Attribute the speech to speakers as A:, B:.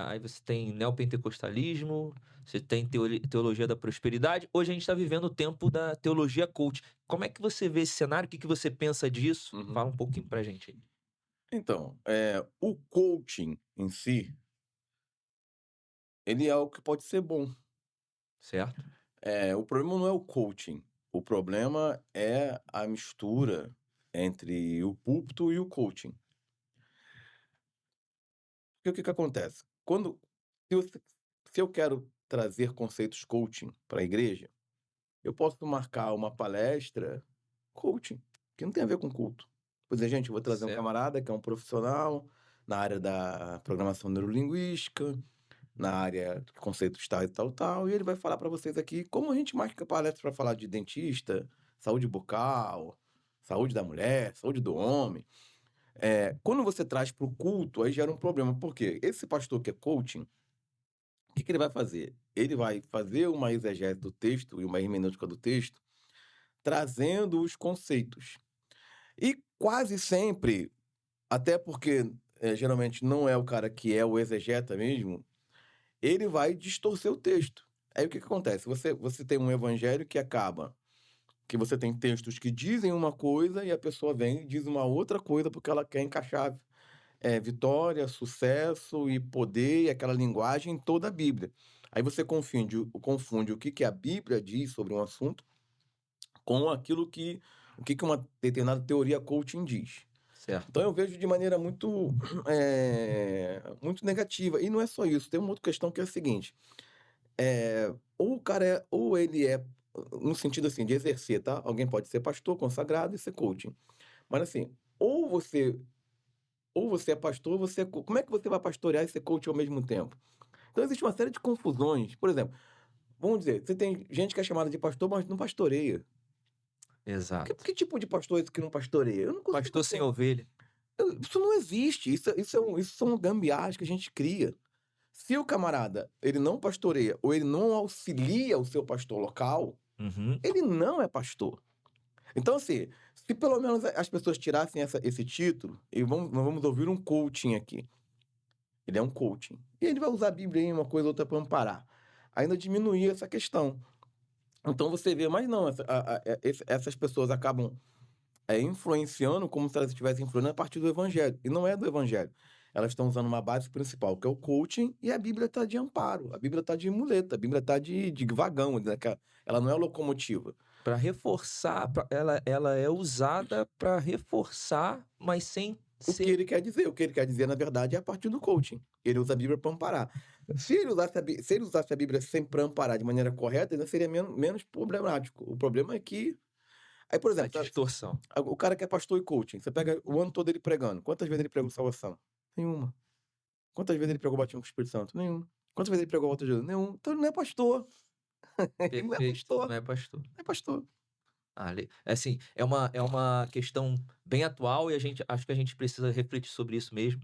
A: aí você tem neopentecostalismo, você tem teologia da prosperidade. Hoje a gente está vivendo o tempo da teologia coach. Como é que você vê esse cenário? O que que você pensa disso?
B: Uhum.
A: Fala um pouquinho pra gente aí.
B: Então, o coaching em si, ele é algo que pode ser bom.
A: Certo?
B: O problema não é o coaching, o problema é a mistura entre o púlpito e o coaching. Porque o que que acontece? Se eu quero trazer conceitos coaching para a igreja, eu posso marcar uma palestra coaching, que não tem a ver com culto. Pois é, gente, eu vou trazer um
A: Certo.
B: camarada que é um profissional na área da programação neurolinguística, na área de conceitos tal e tal, tal, e ele vai falar para vocês aqui como a gente marca palestra para falar de dentista, saúde bucal, saúde da mulher, saúde do homem. Quando você traz para o culto, aí gera um problema, porque esse pastor que é coaching, o que que ele vai fazer? Ele vai fazer uma exegese do texto e uma hermenêutica do texto, trazendo os conceitos. E quase sempre, até porque, geralmente não é o cara que é o exegeta mesmo, ele vai distorcer o texto. Aí o que que acontece? Você tem um evangelho que você tem textos que dizem uma coisa e a pessoa vem e diz uma outra coisa porque ela quer encaixar, vitória, sucesso e poder e aquela linguagem em toda a Bíblia. Aí você confunde o que que a Bíblia diz sobre um assunto com o que que uma determinada teoria coaching diz.
A: Certo.
B: Então eu vejo de maneira muito, muito negativa. E não é só isso, tem uma outra questão que é a seguinte, ou o cara ou ele é, no sentido assim, de exercer, tá? Alguém pode ser pastor consagrado e ser coaching. Mas assim, ou você é pastor, como é que você vai pastorear e ser coach ao mesmo tempo? Então existe uma série de confusões. Por exemplo, vamos dizer, você tem gente que é chamada de pastor, mas não pastoreia. Que
A: Exato.
B: que tipo de pastor é esse que não pastoreia? Eu não consigo
A: Pastor sem ovelha.
B: isso não existe, isso são gambiarras que a gente cria. Se o camarada, ele não pastoreia ou ele não auxilia o seu pastor local,
A: Uhum.
B: ele não é pastor. Então, assim, se pelo menos as pessoas tirassem esse título, e nós vamos ouvir um coaching aqui. Ele é um coaching. E ele vai usar a Bíblia em uma coisa ou outra para amparar. Ainda diminuir essa questão. Então você vê, mas não, essas pessoas acabam influenciando como se elas estivessem influendo a partir do evangelho. E não é do evangelho. Elas estão usando uma base principal, que é o coaching, e a Bíblia está de amparo, a Bíblia está de muleta, a Bíblia está de vagão, né, ela não é locomotiva.
A: Para reforçar, ela é usada para reforçar, mas sem ser
B: O que ele quer dizer, na verdade, é a partir do coaching. Ele usa a Bíblia para amparar. Se ele usasse a Bíblia sempre para amparar de maneira correta, ainda seria menos problemático. O problema é que. Aí, por
A: a
B: exemplo,
A: distorção.
B: o cara que é pastor e coaching, você pega o ano todo ele pregando. Quantas vezes ele pregou salvação? Nenhuma. Quantas vezes ele pregou batismo com o Espírito Santo? Nenhuma. Quantas vezes ele pregou a volta de Jesus? Nenhum. Então ele não é pastor. Ele não é
A: Perfeito,
B: pastor.
A: não é pastor.
B: Não é pastor.
A: Assim, é uma questão bem atual e a gente acho que a gente precisa refletir sobre isso mesmo.